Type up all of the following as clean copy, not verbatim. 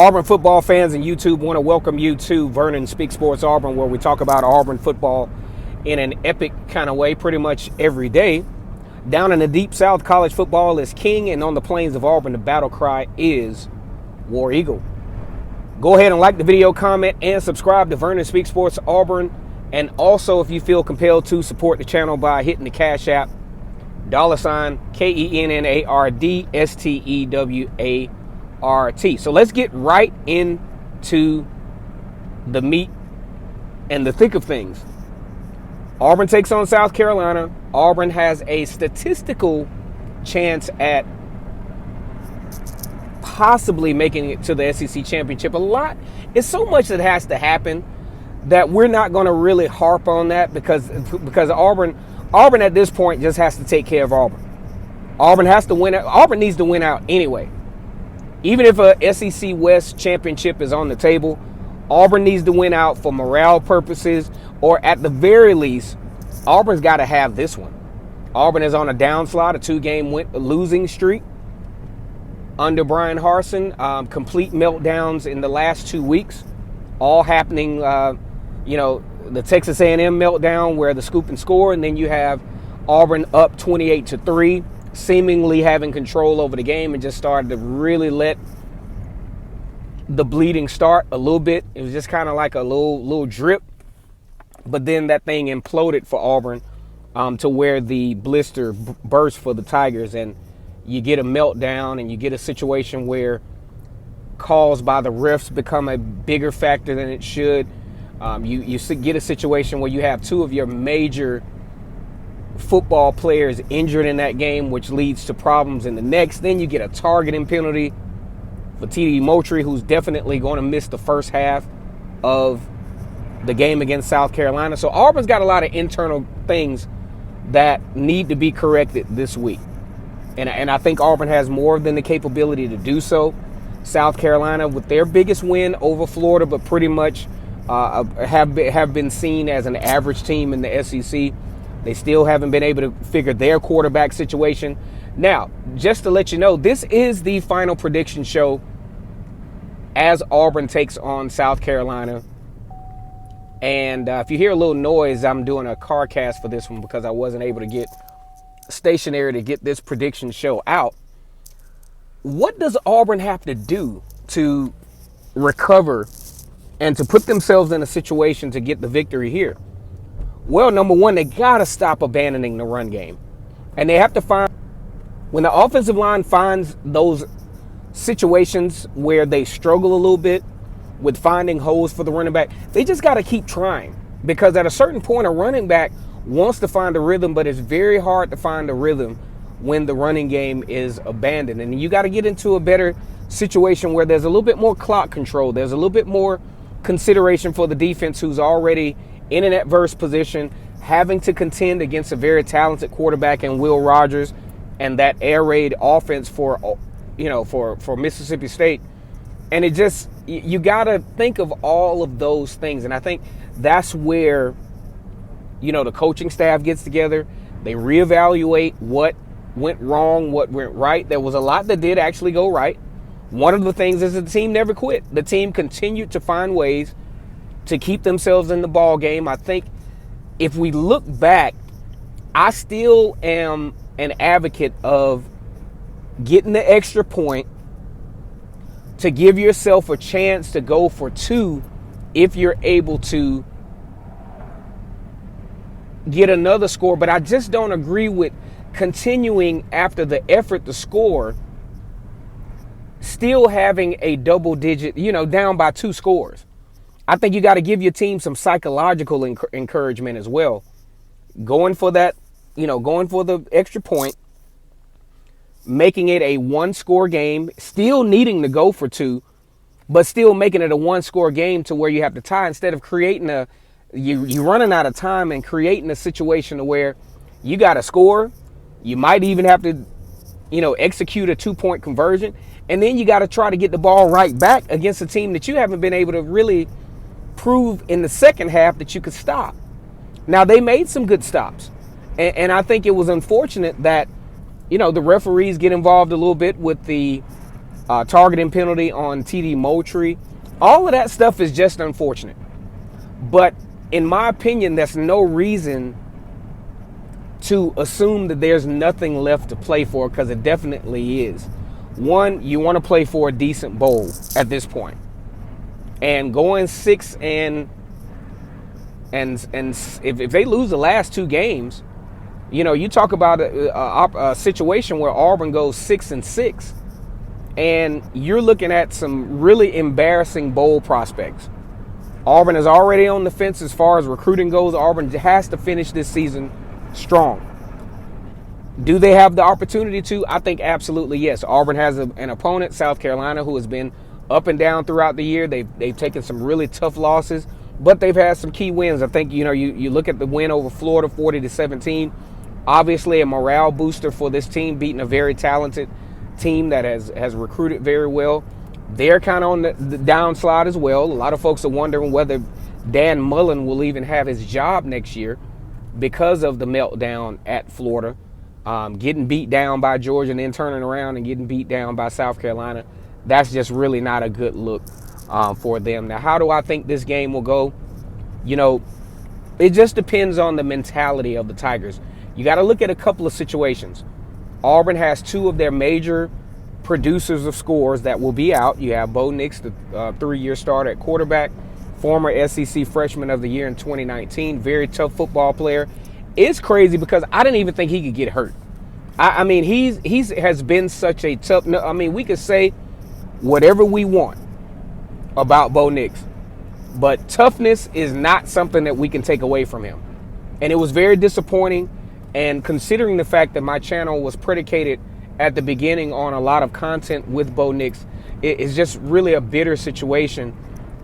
Auburn football fans and YouTube want to welcome you to Vernon Speak Sports Auburn, where we talk about Auburn football in an epic kind of way pretty much every day. Down in the deep south, college football is king, and on the plains of Auburn, the battle cry is War Eagle. Go ahead and like the video, comment, and subscribe to Vernon Speak Sports Auburn. And also, if you feel compelled to, support the channel by hitting the Cash App, $ KENNARDSTEWART. So let's get right into the meat and the thick of things. Auburn takes on South Carolina. Auburn has a statistical chance at possibly making it to the SEC championship. It's so much that has to happen that we're not going to really harp on that because Auburn at this point just has to take care of Auburn. Auburn has to win. Auburn needs to win out anyway. Even if a SEC West championship is on the table, Auburn needs to win out for morale purposes, or at the very least, Auburn's got to have this one. Auburn is on a downslide, a 2-game losing streak under Brian Harsin. Complete meltdowns in the last 2 weeks, all happening. The Texas A&M meltdown where the scoop and score, and then you have Auburn up 28-3. Seemingly having control over the game and just started to really let the bleeding start a little bit. It was just kind of like a little drip, but then that thing imploded for Auburn to where the blister burst for the Tigers, and you get a meltdown and you get a situation where calls by the refs become a bigger factor than it should. You get a situation where you have two of your major football players injured in that game, which leads to problems in the next. Then you get a targeting penalty for T.D. Moultrie, who's definitely going to miss the first half of the game against South Carolina. So Auburn's got a lot of internal things that need to be corrected this week. And I think Auburn has more than the capability to do so. South Carolina, with their biggest win over Florida, but pretty much have been seen as an average team in the SEC. They still haven't been able to figure their quarterback situation. Now, just to let you know, this is the final prediction show as Auburn takes on South Carolina. And if you hear a little noise, I'm doing a car cast for this one because I wasn't able to get stationary to get this prediction show out. What does Auburn have to do to recover and to put themselves in a situation to get the victory here? Well, number one, they got to stop abandoning the run game. And they have to find, when the offensive line finds those situations where they struggle a little bit with finding holes for the running back, they just got to keep trying. Because at a certain point, a running back wants to find a rhythm, but it's very hard to find a rhythm when the running game is abandoned. And you got to get into a better situation where there's a little bit more clock control. There's a little bit more consideration for the defense, who's already in an adverse position, having to contend against a very talented quarterback in Will Rogers and that air raid offense for Mississippi State. And it just, you got to think of all of those things. And I think that's where, the coaching staff gets together. They reevaluate what went wrong, what went right. There was a lot that did actually go right. One of the things is that the team never quit. The team continued to find ways to keep themselves in the ball game. I think if we look back, I still am an advocate of getting the extra point to give yourself a chance to go for two if you're able to get another score. But I just don't agree with continuing after the effort to score, still having a double digit, down by 2 scores. I think you got to give your team some psychological encouragement as well. Going for that, going for the extra point, making it a 1-score game, still needing to go for 2, but still making it a 1-score game to where you have to tie, instead of creating you running out of time and creating a situation to where you got to score. You might even have to, execute a 2-point conversion, and then you got to try to get the ball right back against a team that you haven't been able to really prove in the second half that you could stop. Now, they made some good stops, and I think it was unfortunate that, the referees get involved a little bit with the targeting penalty on TD Moultrie. All of that stuff is just unfortunate. But in my opinion, that's no reason to assume that there's nothing left to play for, because it definitely is. One, you want to play for a decent bowl at this point. And going 6 and if they lose the last 2 games, you know, you talk about a situation where Auburn goes 6-6, and you're looking at some really embarrassing bowl prospects. Auburn is already on the fence as far as recruiting goes. Auburn has to finish this season strong. Do they have the opportunity to? I think absolutely yes. Auburn has an opponent, South Carolina, who has been up and down throughout the year. They've taken some really tough losses, but they've had some key wins. I think, you know, you look at the win over Florida, 40-17. Obviously a morale booster for this team, beating a very talented team that has recruited very well. They're kind of on the downslide as well. A lot of folks are wondering whether Dan Mullen will even have his job next year because of the meltdown at Florida, getting beat down by Georgia and then turning around and getting beat down by South Carolina. That's just really not a good look for them. Now, how do I think this game will go? You know, it just depends on the mentality of the Tigers. You got to look at a couple of situations. Auburn has 2 of their major producers of scores that will be out. You have Bo Nix, the 3-year starter at quarterback, former SEC Freshman of the Year in 2019, very tough football player. It's crazy because I didn't even think he could get hurt. I mean, he has been such a tough. I mean, we could say whatever we want about Bo Nix, but toughness is not something that we can take away from him. And it was very disappointing. And considering the fact that my channel was predicated at the beginning on a lot of content with Bo Nix, it's just really a bitter situation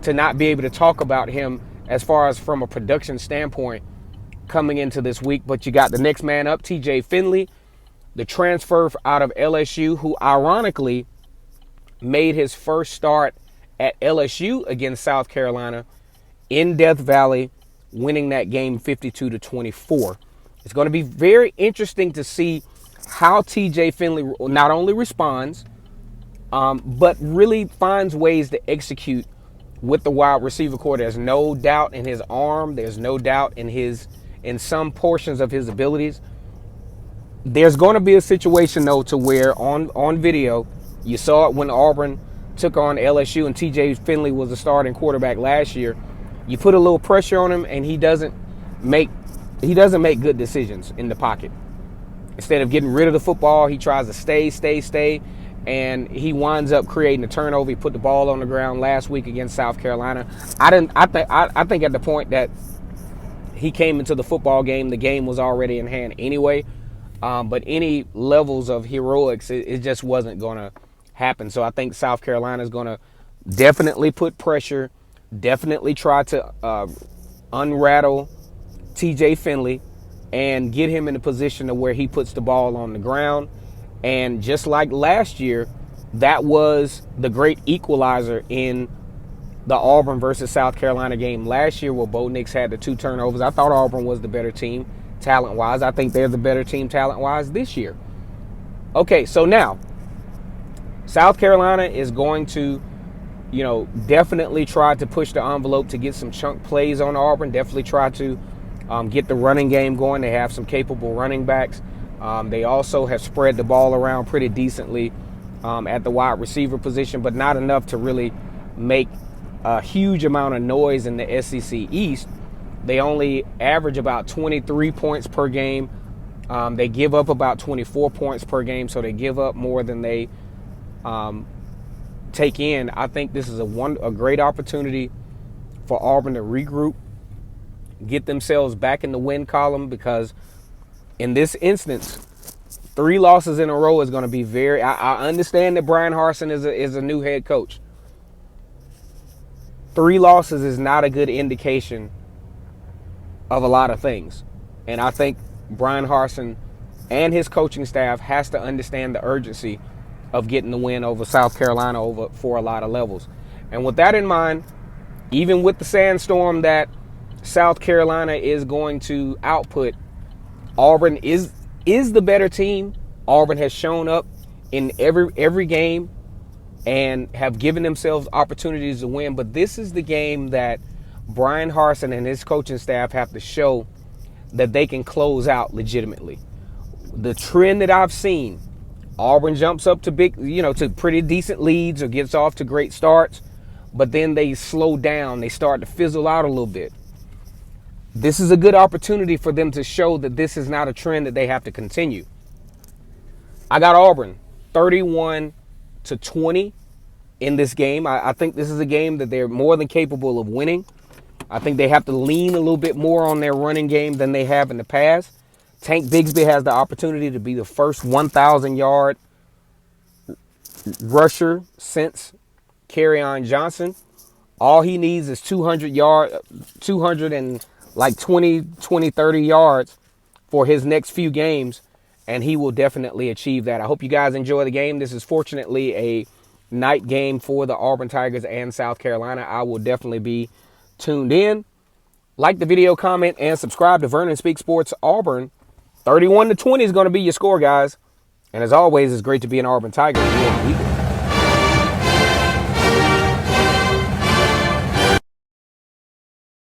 to not be able to talk about him as far as from a production standpoint coming into this week. But you got the next man up, TJ Finley, the transfer out of LSU, who ironically made his first start at LSU against South Carolina in Death Valley, winning that game 52-24. It's going to be very interesting to see how TJ Finley not only responds, but really finds ways to execute with the wide receiver core. There's no doubt in his arm. There's no doubt in some portions of his abilities. There's going to be a situation, though, to where on video, you saw it when Auburn took on LSU and TJ Finley was the starting quarterback last year. You put a little pressure on him and he doesn't make good decisions in the pocket. Instead of getting rid of the football, he tries to stay, and he winds up creating a turnover. He put the ball on the ground last week against South Carolina. I think at the point that he came into the football game, the game was already in hand anyway. But any levels of heroics, it just wasn't going to happen. So I think South Carolina is going to definitely put pressure, definitely try to unrattle TJ Finley and get him in a position to where he puts the ball on the ground. And just like last year, that was the great equalizer in the Auburn versus South Carolina game last year, where Bo Nix had the 2 turnovers. I thought Auburn was the better team talent-wise. I think they're the better team talent-wise this year. Okay, so now South Carolina is going to, you know, definitely try to push the envelope to get some chunk plays on Auburn. Definitely try to get the running game going. They have some capable running backs. They also have spread the ball around pretty decently at the wide receiver position, but not enough to really make a huge amount of noise in the SEC East. They only average about 23 points per game. They give up about 24 points per game, so they give up more than they take in. I think this is a great opportunity for Auburn to regroup, get themselves back in the win column, because in this instance, 3 losses in a row is going to be very. I understand that Brian Harsin is a new head coach. 3 losses is not a good indication of a lot of things, and I think Brian Harsin and his coaching staff has to understand the urgency of getting the win over South Carolina for a lot of levels. And with that in mind, even with the sandstorm that South Carolina is going to output, Auburn is the better team. Auburn has shown up in every game and have given themselves opportunities to win. But this is the game that Brian Harsin and his coaching staff have to show that they can close out legitimately. The trend that I've seen, Auburn jumps up to to pretty decent leads or gets off to great starts, but then they slow down. They start to fizzle out a little bit. This is a good opportunity for them to show that this is not a trend that they have to continue. I got Auburn 31-20 in this game. I think this is a game that they're more than capable of winning. I think they have to lean a little bit more on their running game than they have in the past. Tank Bigsby has the opportunity to be the first 1,000-yard rusher since Kerryon Johnson. All he needs is 200 and 30 yards for his next few games, and he will definitely achieve that. I hope you guys enjoy the game. This is fortunately a night game for the Auburn Tigers and South Carolina. I will definitely be tuned in. Like the video, comment, and subscribe to Vernon Speaks Sports Auburn. 31-20 is going to be your score, guys. And as always, it's great to be an Auburn Tiger.